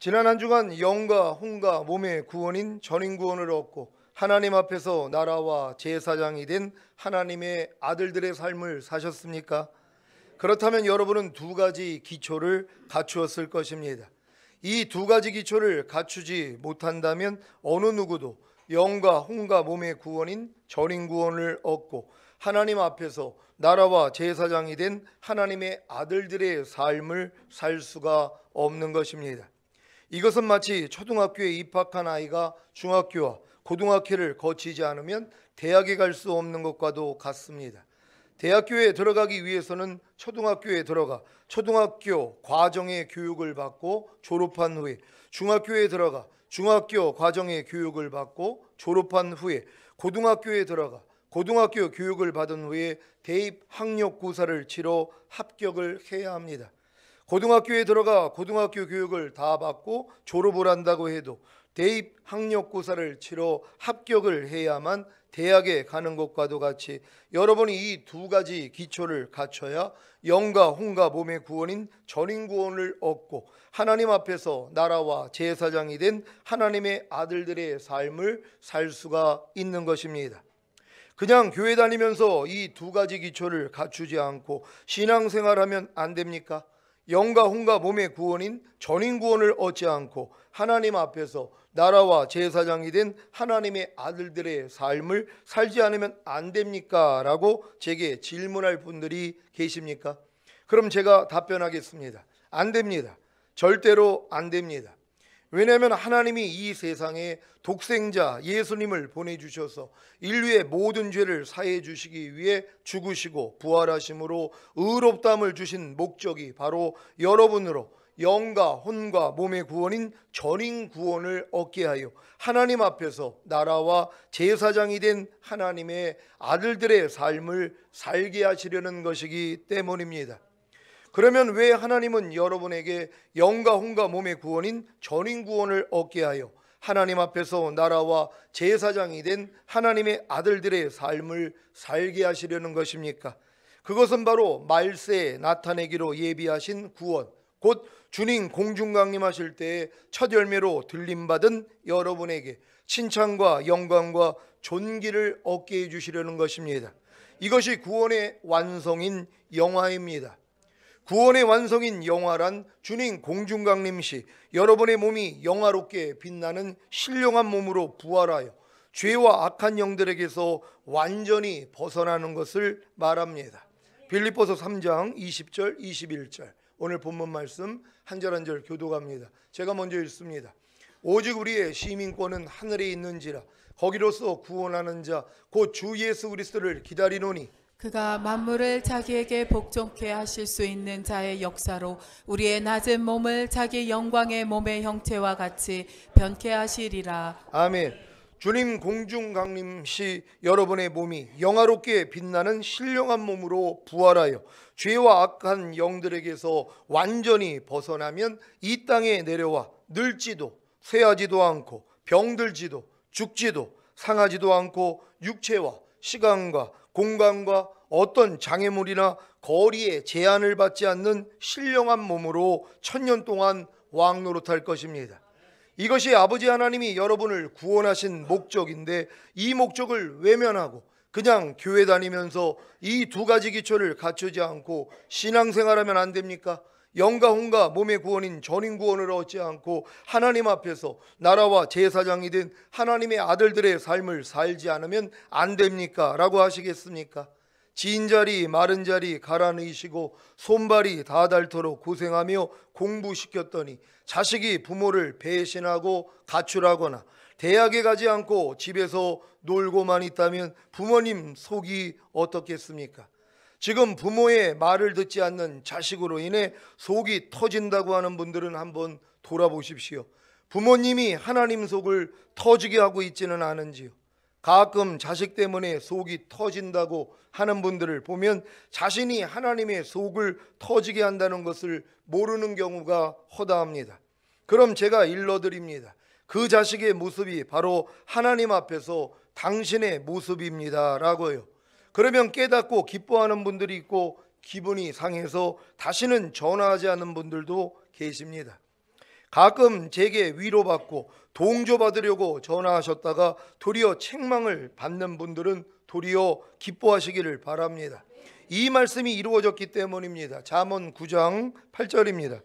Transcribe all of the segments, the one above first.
지난 한 주간 영과 혼과 몸의 구원인 전인구원을 얻고 하나님 앞에서 나라와 제사장이 된 하나님의 아들들의 삶을 사셨습니까? 그렇다면 여러분은 두 가지 기초를 갖추었을 것입니다. 이 두 가지 기초를 갖추지 못한다면 어느 누구도 영과 혼과 몸의 구원인 전인구원을 얻고 하나님 앞에서 나라와 제사장이 된 하나님의 아들들의 삶을 살 수가 없는 것입니다. 이것은 마치 초등학교에 입학한 아이가 중학교와 고등학교를 거치지 않으면 대학에 갈 수 없는 것과도 같습니다. 대학교에 들어가기 위해서는 초등학교에 들어가 초등학교 과정의 교육을 받고 졸업한 후에 중학교에 들어가 중학교 과정의 교육을 받고 졸업한 후에 고등학교에 들어가 고등학교 교육을 받은 후에 대입 학력고사를 치러 합격을 해야 합니다. 고등학교에 들어가 고등학교 교육을 다 받고 졸업을 한다고 해도 대입 학력고사를 치러 합격을 해야만 대학에 가는 것과도 같이 여러분이 이 두 가지 기초를 갖춰야 영과 혼과 몸의 구원인 전인구원을 얻고 하나님 앞에서 나라와 제사장이 된 하나님의 아들들의 삶을 살 수가 있는 것입니다. 그냥 교회 다니면서 이 두 가지 기초를 갖추지 않고 신앙생활하면 안 됩니까? 영과 혼과 몸의 구원인 전인구원을 얻지 않고 하나님 앞에서 나라와 제사장이 된 하나님의 아들들의 삶을 살지 않으면 안 됩니까? 라고 제게 질문할 분들이 계십니까? 그럼 제가 답변하겠습니다. 안 됩니다. 절대로 안 됩니다. 왜냐하면 하나님이 이 세상에 독생자 예수님을 보내주셔서 인류의 모든 죄를 사해 주시기 위해 죽으시고 부활하심으로 의롭다함을 주신 목적이 바로 여러분으로 영과 혼과 몸의 구원인 전인 구원을 얻게 하여 하나님 앞에서 나라와 제사장이 된 하나님의 아들들의 삶을 살게 하시려는 것이기 때문입니다. 그러면 왜 하나님은 여러분에게 영과 혼과 몸의 구원인 전인 구원을 얻게 하여 하나님 앞에서 나라와 제사장이 된 하나님의 아들들의 삶을 살게 하시려는 것입니까? 그것은 바로 말세에 나타내기로 예비하신 구원, 곧 주님 공중 강림하실 때의 첫 열매로 들림받은 여러분에게 칭찬과 영광과 존귀를 얻게 해주시려는 것입니다. 이것이 구원의 완성인 영화입니다. 구원의 완성인 영화란 주님 공중 강림 시 여러분의 몸이 영화롭게 빛나는 신령한 몸으로 부활하여 죄와 악한 영들에게서 완전히 벗어나는 것을 말합니다. 빌립보서 3장 20절 21절 오늘 본문 말씀 한 절 한 절 교독합니다. 제가 먼저 읽습니다. 오직 우리의 시민권은 하늘에 있는지라 거기로서 구원하는 자 곧 주 예수 그리스도를 기다리노니 그가 만물을 자기에게 복종케 하실 수 있는 자의 역사로 우리의 낮은 몸을 자기 영광의 몸의 형체와 같이 변케 하시리라. 아멘. 주님 공중 강림 시 여러분의 몸이 영화롭게 빛나는 신령한 몸으로 부활하여 죄와 악한 영들에게서 완전히 벗어나면 이 땅에 내려와 늙지도 쇠하지도 않고 병들지도 죽지도 상하지도 않고 육체와 시간과 공간과 어떤 장애물이나 거리에 제한을 받지 않는 신령한 몸으로 1000년 동안 왕노릇할 것입니다. 이것이 아버지 하나님이 여러분을 구원하신 목적인데 이 목적을 외면하고 그냥 교회 다니면서 이 두 가지 기초를 갖추지 않고 신앙생활하면 안 됩니까? 영과 혼과 몸의 구원인 전인 구원을 얻지 않고 하나님 앞에서 나라와 제사장이 된 하나님의 아들들의 삶을 살지 않으면 안 됩니까? 라고 하시겠습니까? 진 자리 마른 자리 가라앉히시고 손발이 다 닳도록 고생하며 공부시켰더니 자식이 부모를 배신하고 가출하거나 대학에 가지 않고 집에서 놀고만 있다면 부모님 속이 어떻겠습니까? 지금 부모의 말을 듣지 않는 자식으로 인해 속이 터진다고 하는 분들은 한번 돌아보십시오. 부모님이 하나님 속을 터지게 하고 있지는 않은지요. 가끔 자식 때문에 속이 터진다고 하는 분들을 보면 자신이 하나님의 속을 터지게 한다는 것을 모르는 경우가 허다합니다. 그럼 제가 일러드립니다. 그 자식의 모습이 바로 하나님 앞에서 당신의 모습입니다 라고요. 그러면 깨닫고 기뻐하는 분들이 있고 기분이 상해서 다시는 전화하지 않는 분들도 계십니다. 가끔 제게 위로받고 동조받으려고 전화하셨다가 도리어 책망을 받는 분들은 도리어 기뻐하시기를 바랍니다. 이 말씀이 이루어졌기 때문입니다. 잠언 9장 8절입니다.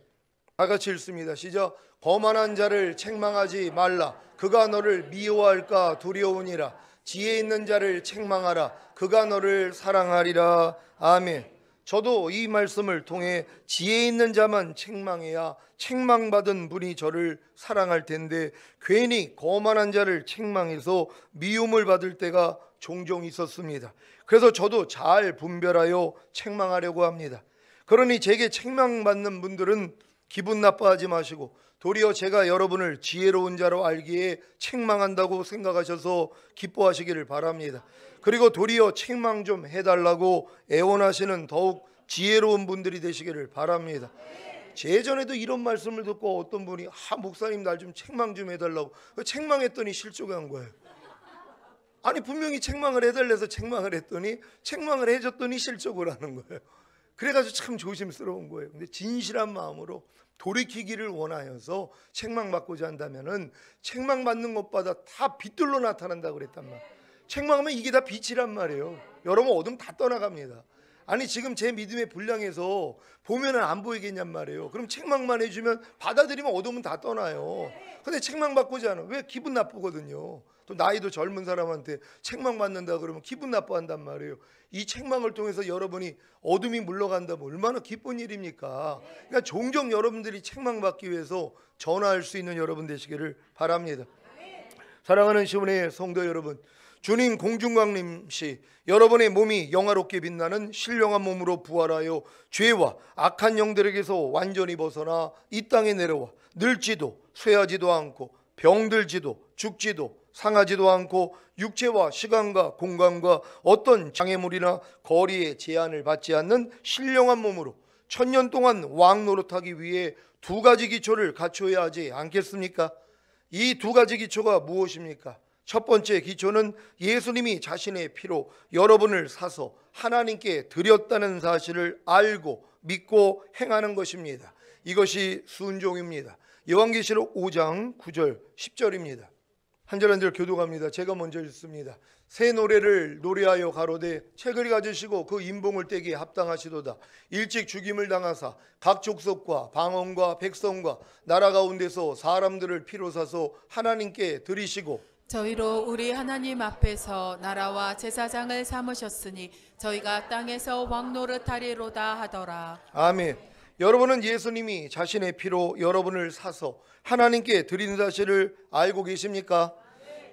다 같이 읽습니다. 시작. 거만한 자를 책망하지 말라. 그가 너를 미워할까 두려우니라. 지혜 있는 자를 책망하라. 그가 너를 사랑하리라. 아멘. 저도 이 말씀을 통해 지혜 있는 자만 책망해야 책망받은 분이 저를 사랑할 텐데 괜히 거만한 자를 책망해서 미움을 받을 때가 종종 있었습니다. 그래서 저도 잘 분별하여 책망하려고 합니다. 그러니 제게 책망받는 분들은 기분 나빠하지 마시고 도리어 제가 여러분을 지혜로운 자로 알기에 책망한다고 생각하셔서 기뻐하시기를 바랍니다. 그리고 도리어 책망 좀 해달라고 애원하시는 더욱 지혜로운 분들이 되시기를 바랍니다. 예전에도 이런 말씀을 듣고 어떤 분이 목사님 날 좀 책망 좀 해달라고 책망했더니 실족한 거예요. 아니 분명히 책망을 해달래서 책망을 했더니 책망을 해줬더니 실족을 하는 거예요. 그래가지고 참 조심스러운 거예요. 근데 진실한 마음으로 돌이키기를 원하여서 책망받고자 한다면은 책망받는 것보다 다 빛들로 나타난다고 그랬단 말이에요. 책망하면 이게 다 빛이란 말이에요. 여러분 어둠 다 떠나갑니다. 아니 지금 제 믿음의 분량에서 보면은 안 보이겠냔 말이에요. 그럼 책망만 해주면 받아들이면 어둠은 다 떠나요. 근데 책망받고자 하는 왜 기분 나쁘거든요. 또 나이도 젊은 사람한테 책망받는다 그러면 기분 나빠한단 말이에요. 이 책망을 통해서 여러분이 어둠이 물러간다면 얼마나 기쁜 일입니까? 그러니까 종종 여러분들이 책망받기 위해서 전화할 수 있는 여러분 되시기를 바랍니다. 사랑하는 시온의 성도 여러분, 주님 공중광림시 여러분의 몸이 영화롭게 빛나는 신령한 몸으로 부활하여 죄와 악한 영들에게서 완전히 벗어나 이 땅에 내려와 늙지도 쇠하지도 않고 병들지도 죽지도 상하지도 않고 육체와 시간과 공간과 어떤 장애물이나 거리의 제한을 받지 않는 신령한 몸으로 천년 동안 왕노릇하기 위해 두 가지 기초를 갖춰야 하지 않겠습니까? 이 두 가지 기초가 무엇입니까? 첫 번째 기초는 예수님이 자신의 피로 여러분을 사서 하나님께 드렸다는 사실을 알고 믿고 행하는 것입니다. 이것이 순종입니다. 요한계시록 5장 9절 10절입니다. 한 절 한 절 교독합니다. 제가 먼저 읽습니다. 새 노래를 노래하여 가로되 책을 가지시고 그 인봉을 떼기에 합당하시도다. 일찍 죽임을 당하사 각 족속과 방언과 백성과 나라 가운데서 사람들을 피로 사서 하나님께 드리시고 저희로 우리 하나님 앞에서 나라와 제사장을 삼으셨으니 저희가 땅에서 왕노릇하리로다 하더라. 아멘. 여러분은 예수님이 자신의 피로 여러분을 사서 하나님께 드린 사실을 알고 계십니까?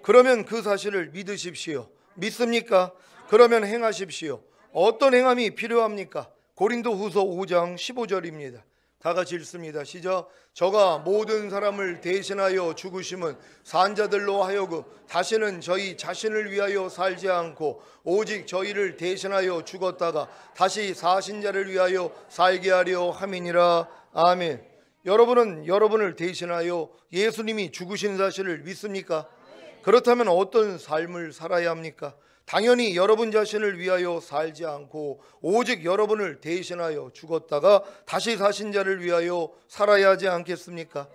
그러면 그 사실을 믿으십시오. 믿습니까? 그러면 행하십시오. 어떤 행함이 필요합니까? 고린도후서 5장 15절입니다. 다 같이 읽습니다. 시작. 저가 모든 사람을 대신하여 죽으심은 산자들로 하여금 다시는 저희 자신을 위하여 살지 않고 오직 저희를 대신하여 죽었다가 다시 사신 자를 위하여 살게 하려 함이니라. 아멘. 여러분은 여러분을 대신하여 예수님이 죽으신 사실을 믿습니까? 그렇다면 어떤 삶을 살아야 합니까? 당연히 여러분 자신을 위하여 살지 않고 오직 여러분을 대신하여 죽었다가 다시 사신 자를 위하여 살아야 하지 않겠습니까?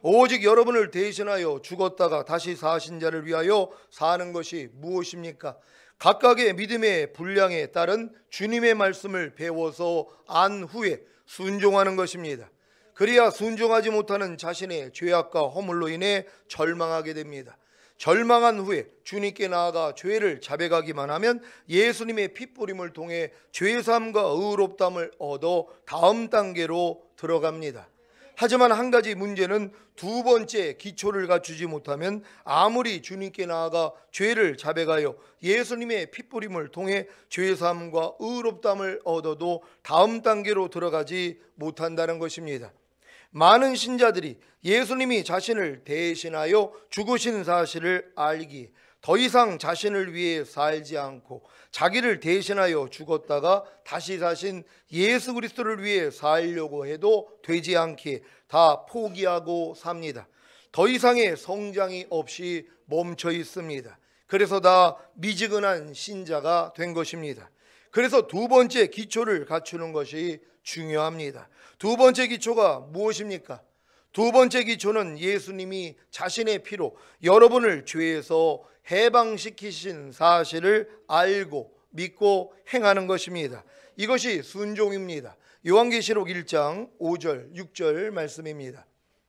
오직 여러분을 대신하여 죽었다가 다시 사신 자를 위하여 사는 것이 무엇입니까? 각각의 믿음의 분량에 따른 주님의 말씀을 배워서 안 후에 순종하는 것입니다. 그래야 순종하지 못하는 자신의 죄악과 허물로 인해 절망하게 됩니다. 절망한 후에 주님께 나아가 죄를 자백하기만 하면 예수님의 핏부림을 통해 죄사함과 의롭다함을 얻어 다음 단계로 들어갑니다. 하지만 한 가지 문제는 두 번째 기초를 갖추지 못하면 아무리 주님께 나아가 죄를 자백하여 예수님의 핏부림을 통해 죄사함과 의롭다함을 얻어도 다음 단계로 들어가지 못한다는 것입니다. 많은 신자들이 예수님이 자신을 대신하여 죽으신 사실을 알기에 더 이상 자신을 위해 살지 않고 자기를 대신하여 죽었다가 다시 사신 예수 그리스도를 위해 살려고 해도 되지 않기에 다 포기하고 삽니다. 더 이상의 성장이 없이 멈춰 있습니다. 그래서 다 미지근한 신자가 된 것입니다. 그래서 두 번째 기초를 갖추는 것이 중요합니다. 두 번째 기초가 무엇입니까? 두 번째 기초는 예수님이 자신의 피로 여러분을 죄에서 해방시키신 사실을 알고 믿고 행하는 것입니다. 이것이 순종입니다. 요한계시록 1장 5절 6절 말씀입니다.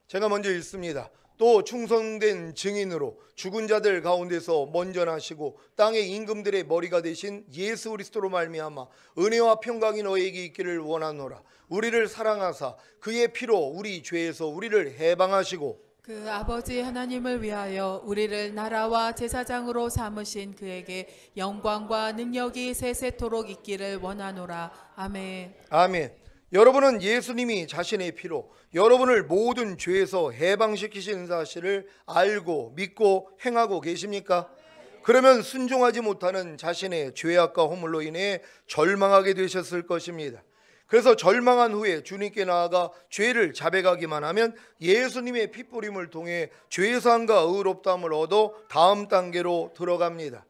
제가 먼저 읽습니다. 또 충성된 증인으로 죽은 자들 가운데서 먼저 나시고 땅의 임금들의 머리가 되신 예수 그리스도로 말미암아 은혜와 평강이 너에게 있기를 원하노라. 우리를 사랑하사 그의 피로 우리 죄에서 우리를 해방하시고 그 아버지 하나님을 위하여 우리를 나라와 제사장으로 삼으신 그에게 영광과 능력이 세세토록 있기를 원하노라. 아멘. 아멘. 여러분은 예수님이 자신의 피로 여러분을 모든 죄에서 해방시키신 사실을 알고 믿고 행하고 계십니까? 그러면 순종하지 못하는 자신의 죄악과 허물로 인해 절망하게 되셨을 것입니다. 그래서 절망한 후에 주님께 나아가 죄를 자백하기만 하면 예수님의 피뿌림을 통해 죄사함과 의롭다함을 얻어 다음 단계로 들어갑니다.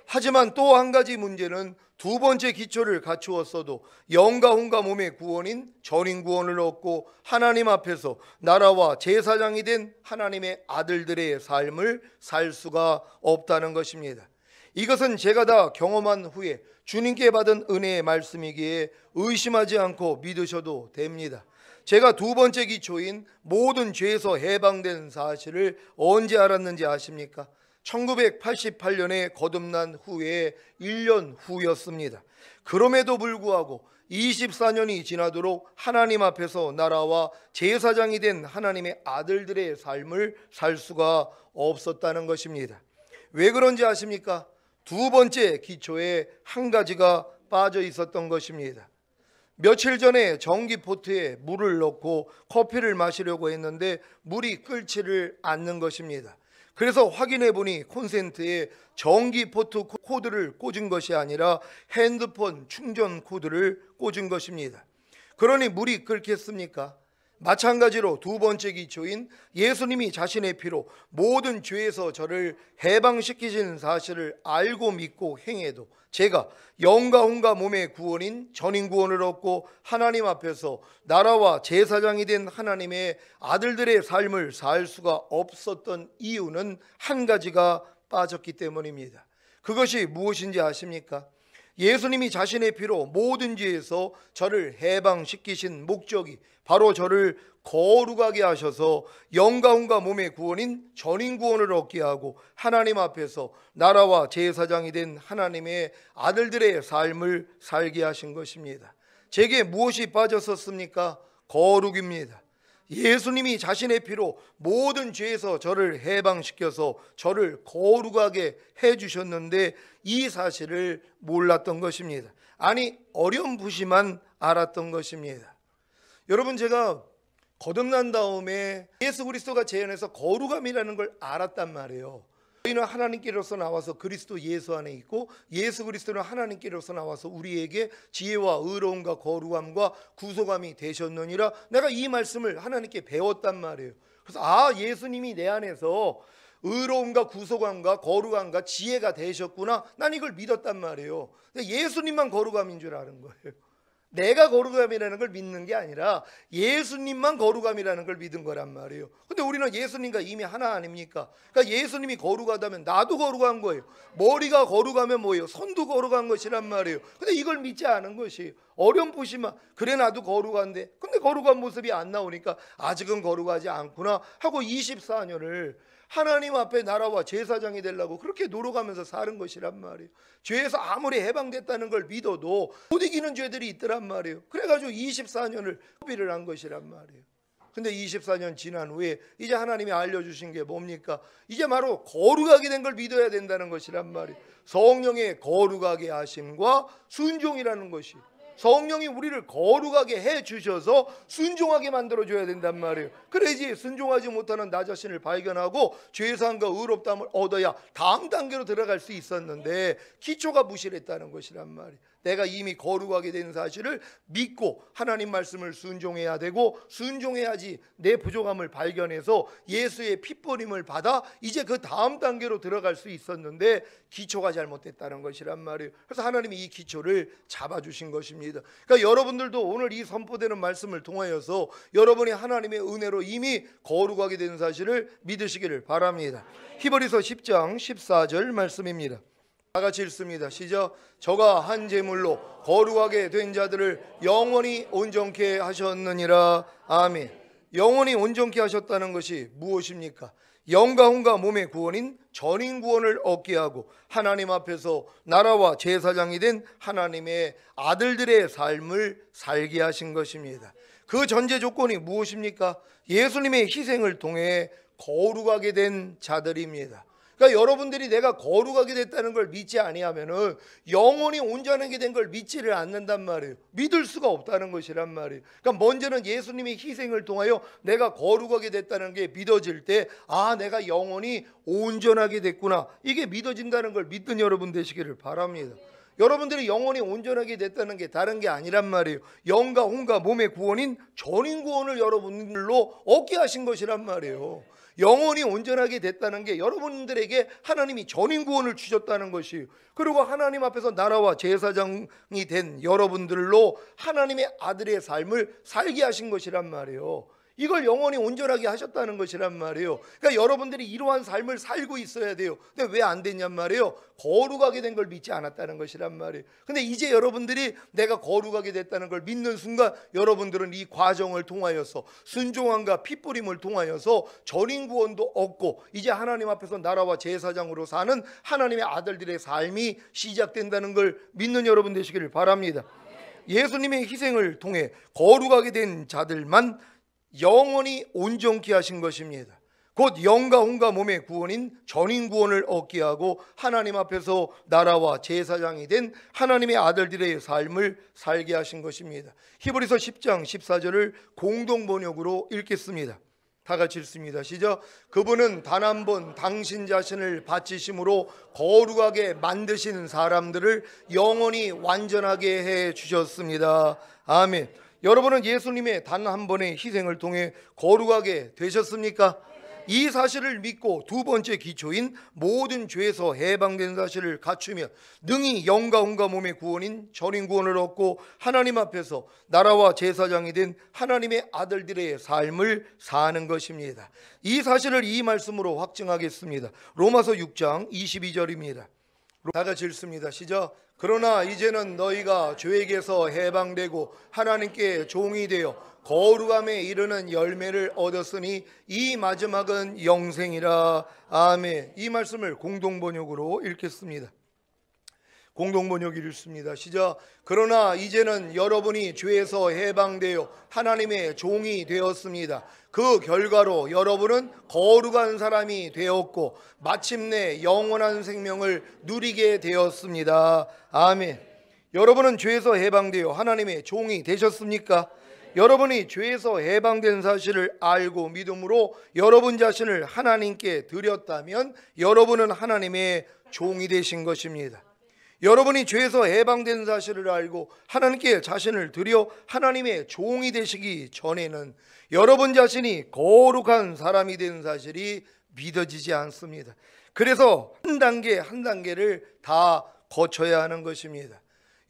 하지만 또 한 가지 문제는 두 번째 기초를 갖추었어도 영과 혼과 몸의 구원인 전인 구원을 얻고 하나님 앞에서 나라와 제사장이 된 하나님의 아들들의 삶을 살 수가 없다는 것입니다. 이것은 제가 다 경험한 후에 주님께 받은 은혜의 말씀이기에 의심하지 않고 믿으셔도 됩니다. 제가 두 번째 기초인 모든 죄에서 해방된 사실을 언제 알았는지 아십니까? 1988년에 거듭난 후에 1년 후였습니다. 그럼에도 불구하고 24년이 지나도록 하나님 앞에서 나라와 제사장이 된 하나님의 아들들의 삶을 살 수가 없었다는 것입니다. 왜 그런지 아십니까? 두 번째 기초에 한 가지가 빠져 있었던 것입니다. 며칠 전에 전기포트에 물을 넣고 커피를 마시려고 했는데 물이 끓지를 않는 것입니다. 그래서 확인해 보니 콘센트에 전기포트 코드를 꽂은 것이 아니라 핸드폰 충전 코드를 꽂은 것입니다. 그러니 물이 끓겠습니까? 마찬가지로 두 번째 기초인 예수님이 자신의 피로 모든 죄에서 저를 해방시키신 사실을 알고 믿고 행해도 제가 영과 혼과 몸의 구원인 전인 구원을 얻고 하나님 앞에서 나라와 제사장이 된 하나님의 아들들의 삶을 살 수가 없었던 이유는 한 가지가 빠졌기 때문입니다. 그것이 무엇인지 아십니까? 예수님이 자신의 피로 모든 죄에서 저를 해방시키신 목적이 바로 저를 거룩하게 하셔서 영과 혼과 몸의 구원인 전인 구원을 얻게 하고 하나님 앞에서 나라와 제사장이 된 하나님의 아들들의 삶을 살게 하신 것입니다. 제게 무엇이 빠졌었습니까? 거룩입니다. 예수님이 자신의 피로 모든 죄에서 저를 해방시켜서 저를 거룩하게 해주셨는데 이 사실을 몰랐던 것입니다. 아니 어렴풋이만 알았던 것입니다. 여러분, 제가 거듭난 다음에 예수 그리스도가 제 안에서 거룩함이라는 걸 알았단 말이에요. 저희는 하나님께로서 나와서 그리스도 예수 안에 있고 예수 그리스도는 하나님께로서 나와서 우리에게 지혜와 의로움과 거룩함과 구속함이 되셨느니라. 내가 이 말씀을 하나님께 배웠단 말이에요. 그래서 예수님이 내 안에서 의로움과 구속함과 거룩함과 지혜가 되셨구나. 난 이걸 믿었단 말이에요. 근데 예수님만 거룩함인 줄 아는 거예요. 내가 거룩함이라는 걸 믿는 게 아니라 예수님만 거룩함이라는 걸 믿은 거란 말이에요. 근데 우리는 예수님과 이미 하나 아닙니까? 그러니까 예수님이 거룩하다면 나도 거룩한 거예요. 머리가 거룩하면 뭐예요? 손도 거룩한 것이란 말이에요. 근데 이걸 믿지 않은 것이 어렴풋이만 그래 나도 거룩한데 근데 거룩한 모습이 안 나오니까 아직은 거룩하지 않구나 하고 24년을 하나님 앞에 나라와 제사장이 되려고 그렇게 노력하면서 사는 것이란 말이에요. 죄에서 아무리 해방됐다는 걸 믿어도 못 이기는 죄들이 있더란 말이에요. 그래가지고 24년을 소비를 한 것이란 말이에요. 근데 24년 지난 후에 이제 하나님이 알려주신 게 뭡니까? 이제 바로 거룩하게 된 걸 믿어야 된다는 것이란 말이에요. 성령의 거룩하게 하심과 순종이라는 것이, 성령이 우리를 거룩하게 해주셔서 순종하게 만들어줘야 된단 말이에요. 그래야지 순종하지 못하는 나 자신을 발견하고 죄사함과 의롭다함을 얻어야 다음 단계로 들어갈 수 있었는데 기초가 무실했다는 것이란 말이에요. 내가 이미 거룩하게 된 사실을 믿고 하나님 말씀을 순종해야 되고, 순종해야지 내 부족함을 발견해서 예수의 핏버림을 받아 이제 그 다음 단계로 들어갈 수 있었는데 기초가 잘못됐다는 것이란 말이에요. 그래서 하나님이 이 기초를 잡아주신 것입니다. 그러니까 여러분들도 오늘 이 선포되는 말씀을 통하여서 여러분이 하나님의 은혜로 이미 거룩하게 된 사실을 믿으시기를 바랍니다. 히브리서 10장 14절 말씀입니다. 다 같이 읽습니다. 시작. 저가 한 제물로 거룩하게 된 자들을 영원히 온전케 하셨느니라. 아멘. 영원히 온전케 하셨다는 것이 무엇입니까? 영과 혼과 몸의 구원인 전인 구원을 얻게 하고 하나님 앞에서 나라와 제사장이 된 하나님의 아들들의 삶을 살게 하신 것입니다. 그 전제 조건이 무엇입니까? 예수님의 희생을 통해 거룩하게 된 자들입니다. 그러니까 여러분들이 내가 거룩하게 됐다는 걸 믿지 아니하면은 영원히 온전하게 된 걸 믿지를 않는단 말이에요. 믿을 수가 없다는 것이란 말이에요. 그러니까 먼저는 예수님의 희생을 통하여 내가 거룩하게 됐다는 게 믿어질 때, 아, 내가 영원히 온전하게 됐구나, 이게 믿어진다는 걸 믿는 여러분 되시기를 바랍니다. 여러분들이 영원히 온전하게 됐다는 게 다른 게 아니란 말이에요. 영과 혼과 몸의 구원인 전인 구원을 여러분들로 얻게 하신 것이란 말이에요. 영원히 온전하게 됐다는 게 여러분들에게 하나님이 전인 구원을 주셨다는 것이에요. 그리고 하나님 앞에서 나라와 제사장이 된 여러분들로 하나님의 아들의 삶을 살게 하신 것이란 말이에요. 이걸 영원히 온전하게 하셨다는 것이란 말이에요. 그러니까 여러분들이 이러한 삶을 살고 있어야 돼요. 근데 왜 안 됐냔 말이에요. 거룩하게 된 걸 믿지 않았다는 것이란 말이에요. 근데 이제 여러분들이 내가 거룩하게 됐다는 걸 믿는 순간 여러분들은 이 과정을 통하여서 순종함과 핏부림을 통하여서 전인 구원도 얻고 이제 하나님 앞에서 나라와 제사장으로 사는 하나님의 아들들의 삶이 시작된다는 걸 믿는 여러분 되시기를 바랍니다. 예수님의 희생을 통해 거룩하게 된 자들만 영원히 온전케 하신 것입니다. 곧 영과 혼과 몸의 구원인 전인 구원을 얻게 하고 하나님 앞에서 나라와 제사장이 된 하나님의 아들들의 삶을 살게 하신 것입니다. 히브리서 10장 14절을 공동 번역으로 읽겠습니다. 다 같이 읽습니다. 시작. 그분은 단 한 번 당신 자신을 바치심으로 거룩하게 만드신 사람들을 영원히 완전하게 해 주셨습니다. 아멘. 여러분은 예수님의 단 한 번의 희생을 통해 거룩하게 되셨습니까? 이 사실을 믿고 두 번째 기초인 모든 죄에서 해방된 사실을 갖추면 능히 영과 혼과 몸의 구원인 전인 구원을 얻고 하나님 앞에서 나라와 제사장이 된 하나님의 아들들의 삶을 사는 것입니다. 이 사실을 이 말씀으로 확증하겠습니다. 로마서 6장 22절입니다. 다 같이 읽습니다. 시작. 그러나 이제는 너희가 죄에게서 해방되고 하나님께 종이 되어 거룩함에 이르는 열매를 얻었으니 이 마지막은 영생이라. 아멘. 이 말씀을 공동번역으로 읽겠습니다. 공동번역이 읽습니다. 시작. 그러나 이제는 여러분이 죄에서 해방되어 하나님의 종이 되었습니다. 그 결과로 여러분은 거룩한 사람이 되었고 마침내 영원한 생명을 누리게 되었습니다. 아멘. 여러분은 죄에서 해방되어 하나님의 종이 되셨습니까? 여러분이 죄에서 해방된 사실을 알고 믿음으로 여러분 자신을 하나님께 드렸다면 여러분은 하나님의 종이 되신 것입니다. 여러분이 죄에서 해방된 사실을 알고 하나님께 자신을 드려 하나님의 종이 되시기 전에는 여러분 자신이 거룩한 사람이 된 사실이 믿어지지 않습니다. 그래서 한 단계 한 단계를 다 거쳐야 하는 것입니다.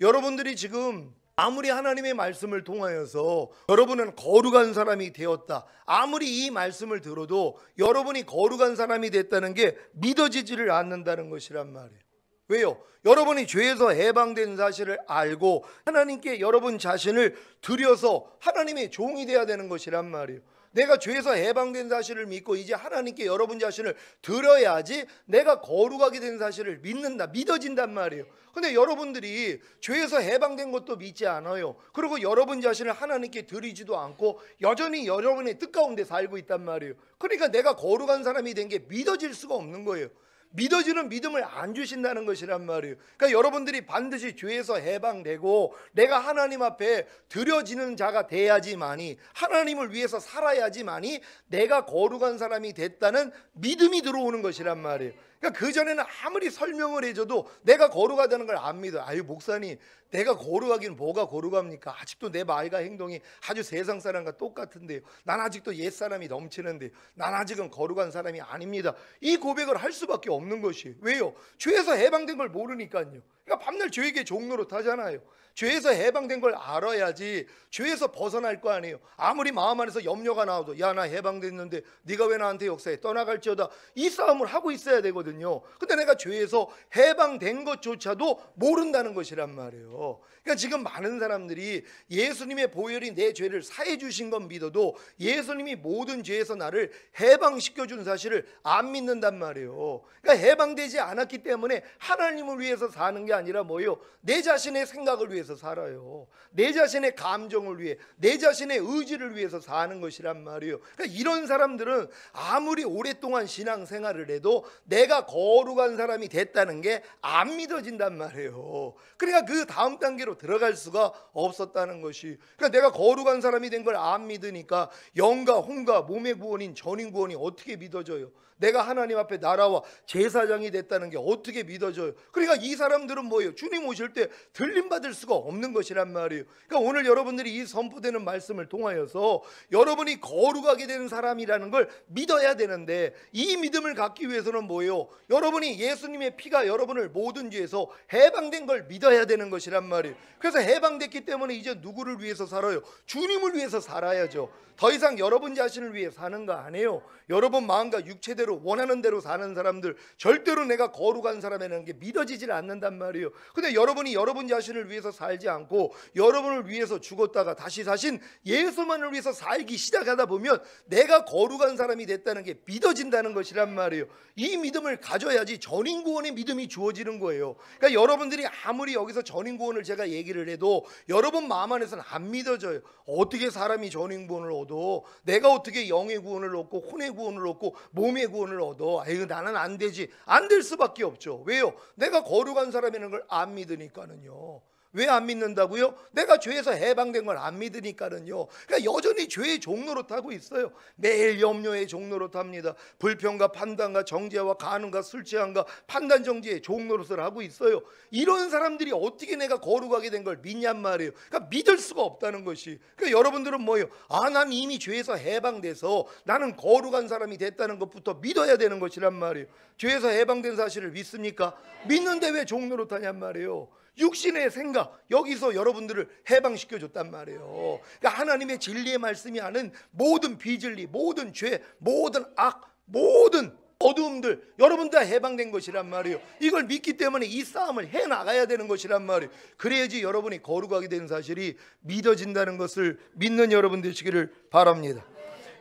여러분들이 지금 아무리 하나님의 말씀을 통하여서 여러분은 거룩한 사람이 되었다, 아무리 이 말씀을 들어도 여러분이 거룩한 사람이 됐다는 게 믿어지지를 않는다는 것이란 말이에요. 왜요? 여러분이 죄에서 해방된 사실을 알고 하나님께 여러분 자신을 드려서 하나님의 종이 되어야 되는 것이란 말이에요. 내가 죄에서 해방된 사실을 믿고 이제 하나님께 여러분 자신을 드려야지 내가 거룩하게 된 사실을 믿는다, 믿어진단 말이에요. 근데 여러분들이 죄에서 해방된 것도 믿지 않아요. 그리고 여러분 자신을 하나님께 드리지도 않고 여전히 여러분의 뜻 가운데 살고 있단 말이에요. 그러니까 내가 거룩한 사람이 된 게 믿어질 수가 없는 거예요. 믿어지는 믿음을 안 주신다는 것이란 말이에요. 그러니까 여러분들이 반드시 죄에서 해방되고 내가 하나님 앞에 드려지는 자가 돼야지만이, 하나님을 위해서 살아야지만이 내가 거룩한 사람이 됐다는 믿음이 들어오는 것이란 말이에요. 그러니까 그전에는 아무리 설명을 해줘도 내가 거룩하다는 걸 안 믿어. 아유 목사님, 내가 거룩하긴 뭐가 거룩합니까? 아직도 내 말과 행동이 아주 세상 사람과 똑같은데요. 난 아직도 옛사람이 넘치는데요. 난 아직은 거룩한 사람이 아닙니다. 이 고백을 할 수밖에 없는 것이에요. 왜요? 죄에서 해방된 걸 모르니까요. 그러니까 밤낮 죄에게 종노릇 하잖아요. 죄에서 해방된 걸 알아야지 죄에서 벗어날 거 아니에요. 아무리 마음 안에서 염려가 나와도 야, 나 해방됐는데 네가 왜 나한테 역사해? 떠나갈지어다. 이 싸움을 하고 있어야 되거든요. 근데 내가 죄에서 해방된 것조차도 모른다는 것이란 말이에요. 그러니까 지금 많은 사람들이 예수님의 보혈이 내 죄를 사해 주신 건 믿어도 예수님이 모든 죄에서 나를 해방시켜 준 사실을 안 믿는단 말이에요. 그러니까 해방되지 않았기 때문에 하나님을 위해서 사는 게 아니라 뭐예요? 내 자신의 생각을 위해서 살아요. 내 자신의 감정을 위해, 내 자신의 의지를 위해서 사는 것이란 말이에요. 그러니까 이런 사람들은 아무리 오랫동안 신앙생활을 해도 내가 거룩한 사람이 됐다는 게 안 믿어진단 말이에요. 그러니까 그 다음 단계로 들어갈 수가 없었다는 것이, 그러니까 내가 거룩한 사람이 된 걸 안 믿으니까 영과 혼과 몸의 구원인 전인 구원이 어떻게 믿어져요? 내가 하나님 앞에 나라와 제사장이 됐다는 게 어떻게 믿어져요? 그러니까 이 사람들은 뭐예요? 주님 오실 때 들림받을 수가 없는 것이란 말이에요. 그러니까 오늘 여러분들이 이 선포되는 말씀을 통하여서 여러분이 거룩하게 되는 사람이라는 걸 믿어야 되는데, 이 믿음을 갖기 위해서는 뭐예요? 여러분이 예수님의 피가 여러분을 모든 죄에서 해방된 걸 믿어야 되는 것이란 말이에요. 그래서 해방됐기 때문에 이제 누구를 위해서 살아요? 주님을 위해서 살아야죠. 더 이상 여러분 자신을 위해 사는 거 아니에요. 여러분 마음과 육체대로 원하는 대로 사는 사람들, 절대로 내가 거룩한 사람이라는 게 믿어지질 않는단 말이에요. 근데 여러분이 여러분 자신을 위해서 살지 않고 여러분을 위해서 죽었다가 다시 사신 예수만을 위해서 살기 시작하다 보면 내가 거룩한 사람이 됐다는 게 믿어진다는 것이란 말이에요. 이 믿음을 가져야지 전인구원의 믿음이 주어지는 거예요. 그러니까 여러분들이 아무리 여기서 전인구원을 제가 얘기를 해도 여러분 마음 안에서는 안 믿어져요. 어떻게 사람이 전인구원을 얻어? 내가 어떻게 영의 구원을 얻고 혼의 구원을 얻고 몸의 구원을 얻어? 아유, 나는 안 되지. 안 될 수밖에 없죠. 왜요? 내가 거룩한 사람이라는 걸 안 믿으니까는요. 왜 안 믿는다고요? 내가 죄에서 해방된 걸 안 믿으니까는요. 그러니까 여전히 죄의 종노릇 하고 있어요. 매일 염려의 종노릇 합니다. 불평과 판단과 정죄와 간음과 술 취함과 판단 정죄의 종노릇을 하고 있어요. 이런 사람들이 어떻게 내가 거룩하게 된 걸 믿냔 말이에요. 그러니까 믿을 수가 없다는 것이. 그러니까 여러분들은 뭐예요? 아, 난 이미 죄에서 해방돼서 나는 거룩한 사람이 됐다는 것부터 믿어야 되는 것이란 말이에요. 죄에서 해방된 사실을 믿습니까? 믿는데 왜 종노릇 하냔 말이에요. 육신의 생각, 여기서 여러분들을 해방시켜 줬단 말이에요. 그러니까 하나님의 진리의 말씀이 하는 모든 비진리, 모든 죄, 모든 악, 모든 어두움들 여러분 다 해방된 것이란 말이에요. 이걸 믿기 때문에 이 싸움을 해나가야 되는 것이란 말이에요. 그래야지 여러분이 거룩하게 되는 사실이 믿어진다는 것을 믿는 여러분 되시기를 바랍니다.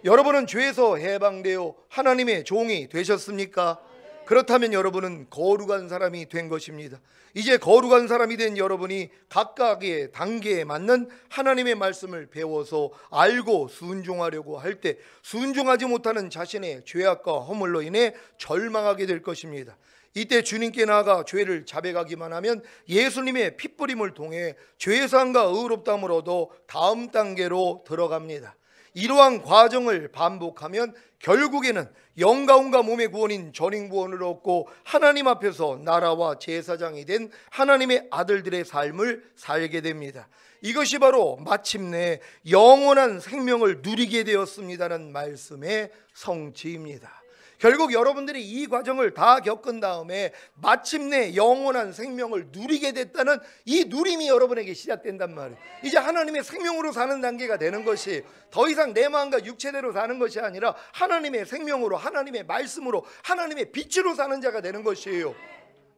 여러분은 죄에서 해방되어 하나님의 종이 되셨습니까? 그렇다면 여러분은 거룩한 사람이 된 것입니다. 이제 거룩한 사람이 된 여러분이 각각의 단계에 맞는 하나님의 말씀을 배워서 알고 순종하려고 할 때 순종하지 못하는 자신의 죄악과 허물로 인해 절망하게 될 것입니다. 이때 주님께 나아가 죄를 자백하기만 하면 예수님의 핏부림을 통해 죄사함과 의롭다함을 얻어 다음 단계로 들어갑니다. 이러한 과정을 반복하면 결국에는 영과 혼과 몸의 구원인 전인구원을 얻고 하나님 앞에서 나라와 제사장이 된 하나님의 아들들의 삶을 살게 됩니다. 이것이 바로 마침내 영원한 생명을 누리게 되었습니다라는 말씀의 성취입니다. 결국 여러분들이 이 과정을 다 겪은 다음에 마침내 영원한 생명을 누리게 됐다는 이 누림이 여러분에게 시작된단 말이에요. 이제 하나님의 생명으로 사는 단계가 되는 것이 더 이상 내 마음과 육체대로 사는 것이 아니라 하나님의 생명으로, 하나님의 말씀으로, 하나님의 빛으로 사는 자가 되는 것이에요.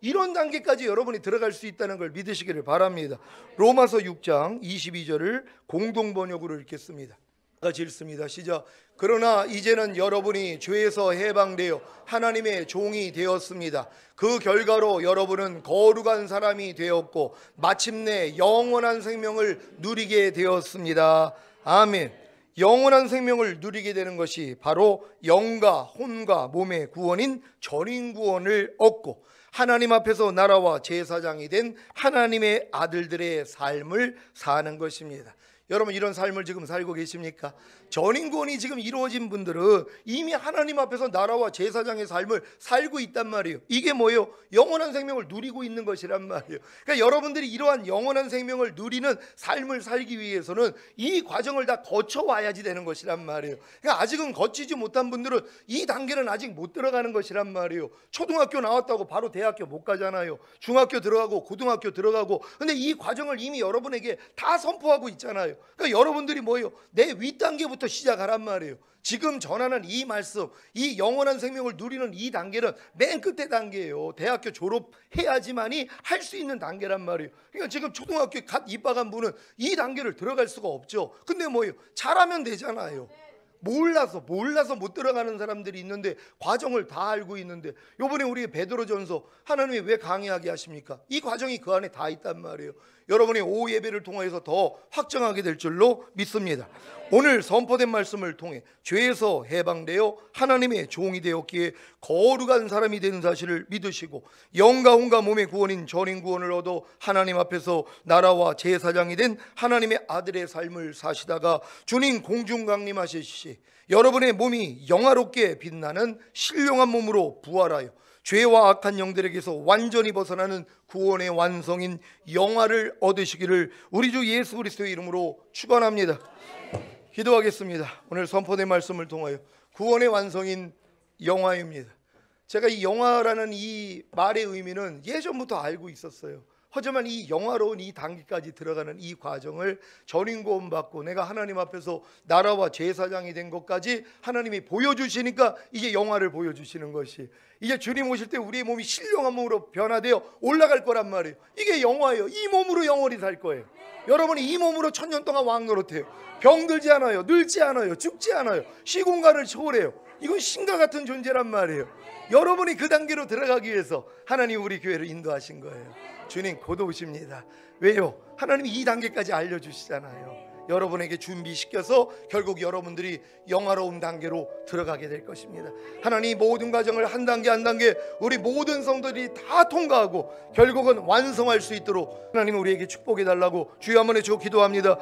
이런 단계까지 여러분이 들어갈 수 있다는 걸 믿으시기를 바랍니다. 로마서 6장 22절을 공동번역으로 읽겠습니다. 같이 읽습니다. 시작. 그러나 이제는 여러분이 죄에서 해방되어 하나님의 종이 되었습니다. 그 결과로 여러분은 거룩한 사람이 되었고 마침내 영원한 생명을 누리게 되었습니다. 아멘. 영원한 생명을 누리게 되는 것이 바로 영과 혼과 몸의 구원인 전인구원을 얻고 하나님 앞에서 나라와 제사장이 된 하나님의 아들들의 삶을 사는 것입니다. 여러분 이런 삶을 지금 살고 계십니까? 전인구원이 지금 이루어진 분들은 이미 하나님 앞에서 나라와 제사장의 삶을 살고 있단 말이에요. 이게 뭐예요? 영원한 생명을 누리고 있는 것이란 말이에요. 그러니까 여러분들이 이러한 영원한 생명을 누리는 삶을 살기 위해서는 이 과정을 다 거쳐와야지 되는 것이란 말이에요. 그러니까 아직은 거치지 못한 분들은 이 단계는 아직 못 들어가는 것이란 말이에요. 초등학교 나왔다고 바로 대학교 못 가잖아요. 중학교 들어가고 고등학교 들어가고. 근데 이 과정을 이미 여러분에게 다 선포하고 있잖아요. 그러니까 여러분들이 뭐예요? 내 윗단계부터 시작하란 말이에요. 지금 전하는 이 말씀, 이 영원한 생명을 누리는 이 단계는 맨 끝에 단계예요. 대학교 졸업해야지만이 할 수 있는 단계란 말이에요. 그러니까 지금 초등학교 갓 입학한 분은 이 단계를 들어갈 수가 없죠. 근데 뭐예요? 잘하면 되잖아요. 몰라서 못 들어가는 사람들이 있는데 과정을 다 알고 있는데, 요번에 우리 베드로전서 하나님이 왜 강의하게 하십니까? 이 과정이 그 안에 다 있단 말이에요. 여러분이 오후 예배를 통해서 더 확정하게 될 줄로 믿습니다. 오늘 선포된 말씀을 통해 죄에서 해방되어 하나님의 종이 되었기에 거룩한 사람이 된 사실을 믿으시고 영과 혼과 몸의 구원인 전인 구원을 얻어 하나님 앞에서 나라와 제사장이 된 하나님의 아들의 삶을 사시다가 주님 공중 강림하실 시 여러분의 몸이 영화롭게 빛나는 신령한 몸으로 부활하여 죄와 악한 영들에게서 완전히 벗어나는 구원의 완성인 영화를 얻으시기를 우리 주 예수 그리스도의 이름으로 축원합니다. 기도하겠습니다. 오늘 선포된 말씀을 통하여 구원의 완성인 영화입니다. 제가 이 영화라는 이 말의 의미는 예전부터 알고 있었어요. 하지만 이 영화로운 이 단계까지 들어가는 이 과정을 전인구원 받고 내가 하나님 앞에서 나라와 제사장이 된 것까지 하나님이 보여주시니까 이게 영화를 보여주시는 것이, 이제 주님 오실 때 우리의 몸이 신령한 몸으로 변화되어 올라갈 거란 말이에요. 이게 영화예요. 이 몸으로 영원히 살 거예요. 여러분이 이 몸으로 1000년 동안 왕 노릇해요. 병들지 않아요. 늙지 않아요. 죽지 않아요. 시공간을 초월해요. 이건 신과 같은 존재란 말이에요. 여러분이 그 단계로 들어가기 위해서 하나님 우리 교회를 인도하신 거예요. 주님 곧 오십니다. 왜요? 하나님이 이 단계까지 알려주시잖아요. 여러분에게 준비시켜서 결국 여러분들이 영화로운 단계로 들어가게 될 것입니다. 하나님 모든 과정을 한 단계 한 단계 우리 모든 성도들이 다 통과하고 결국은 완성할 수 있도록 하나님 우리에게 축복해 달라고 주여 한번 해주고 기도합니다.